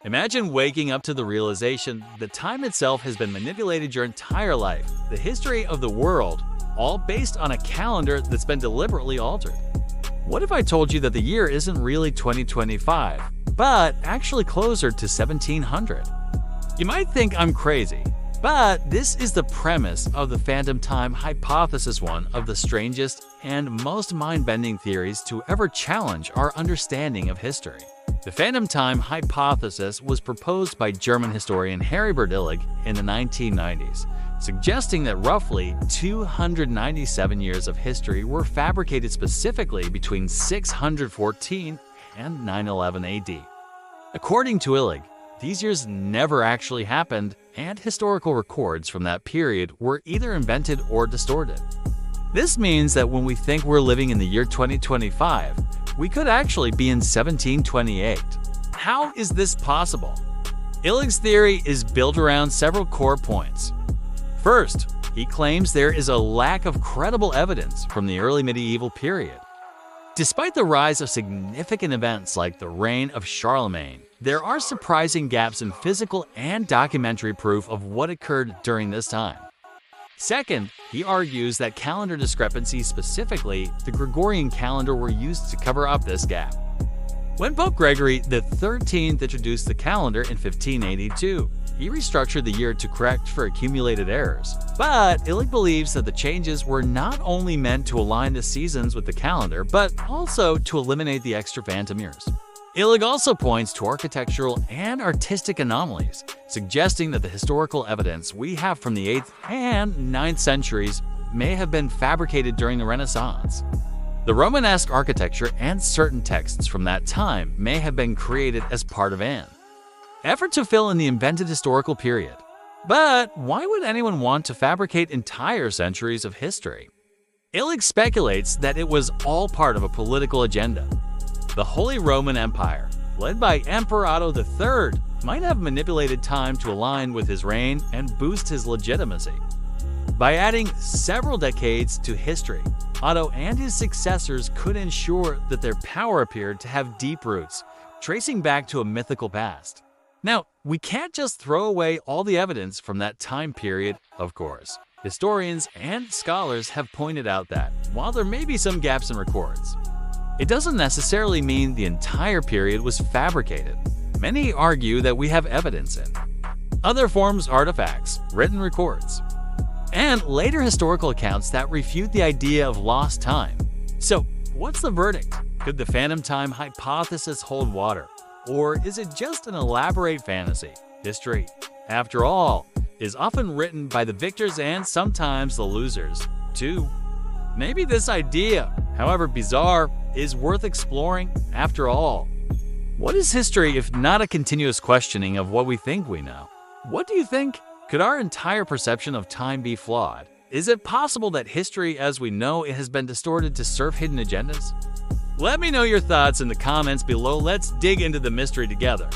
Imagine waking up to the realization that time itself has been manipulated your entire life, the history of the world, all based on a calendar that's been deliberately altered. What if I told you that the year isn't really 2025, but actually closer to 1700? You might think I'm crazy, but this is the premise of the phantom time hypothesis, one of the strangest and most mind-bending theories to ever challenge our understanding of history. The phantom time hypothesis was proposed by German historian Heribert Illig in the 1990s, suggesting that roughly 297 years of history were fabricated specifically between 614 and 911 AD. According to Illig, these years never actually happened, and historical records from that period were either invented or distorted. This means that when we think we're living in the year 2025, we could actually be in 1728. How is this possible? Illig's theory is built around several core points. First, he claims there is a lack of credible evidence from the early medieval period. Despite the rise of significant events like the reign of Charlemagne, there are surprising gaps in physical and documentary proof of what occurred during this time. Second, he argues that calendar discrepancies, specifically the Gregorian calendar, were used to cover up this gap. When Pope Gregory XIII introduced the calendar in 1582, he restructured the year to correct for accumulated errors. But Illig believes that the changes were not only meant to align the seasons with the calendar, but also to eliminate the extra phantom years. Illig also points to architectural and artistic anomalies, suggesting that the historical evidence we have from the 8th and 9th centuries may have been fabricated during the Renaissance. The Romanesque architecture and certain texts from that time may have been created as part of an effort to fill in the invented historical period. But why would anyone want to fabricate entire centuries of history? Illig speculates that it was all part of a political agenda. The Holy Roman Empire, led by Emperor Otto III, might have manipulated time to align with his reign and boost his legitimacy. By adding several decades to history, Otto and his successors could ensure that their power appeared to have deep roots, tracing back to a mythical past. Now, we can't just throw away all the evidence from that time period, of course. Historians and scholars have pointed out that, while there may be some gaps in records, it doesn't necessarily mean the entire period was fabricated. Many argue that we have evidence in other forms, artifacts, written records, and later historical accounts that refute the idea of lost time. So, what's the verdict? Could the phantom time hypothesis hold water? Or is it just an elaborate fantasy? History, after all, is often written by the victors and sometimes the losers, too. Maybe this idea, however bizarre, is worth exploring after all. What is history if not a continuous questioning of what we think we know? What do you think? Could our entire perception of time be flawed? Is it possible that history as we know it has been distorted to serve hidden agendas? Let me know your thoughts in the comments below. Let's dig into the mystery together.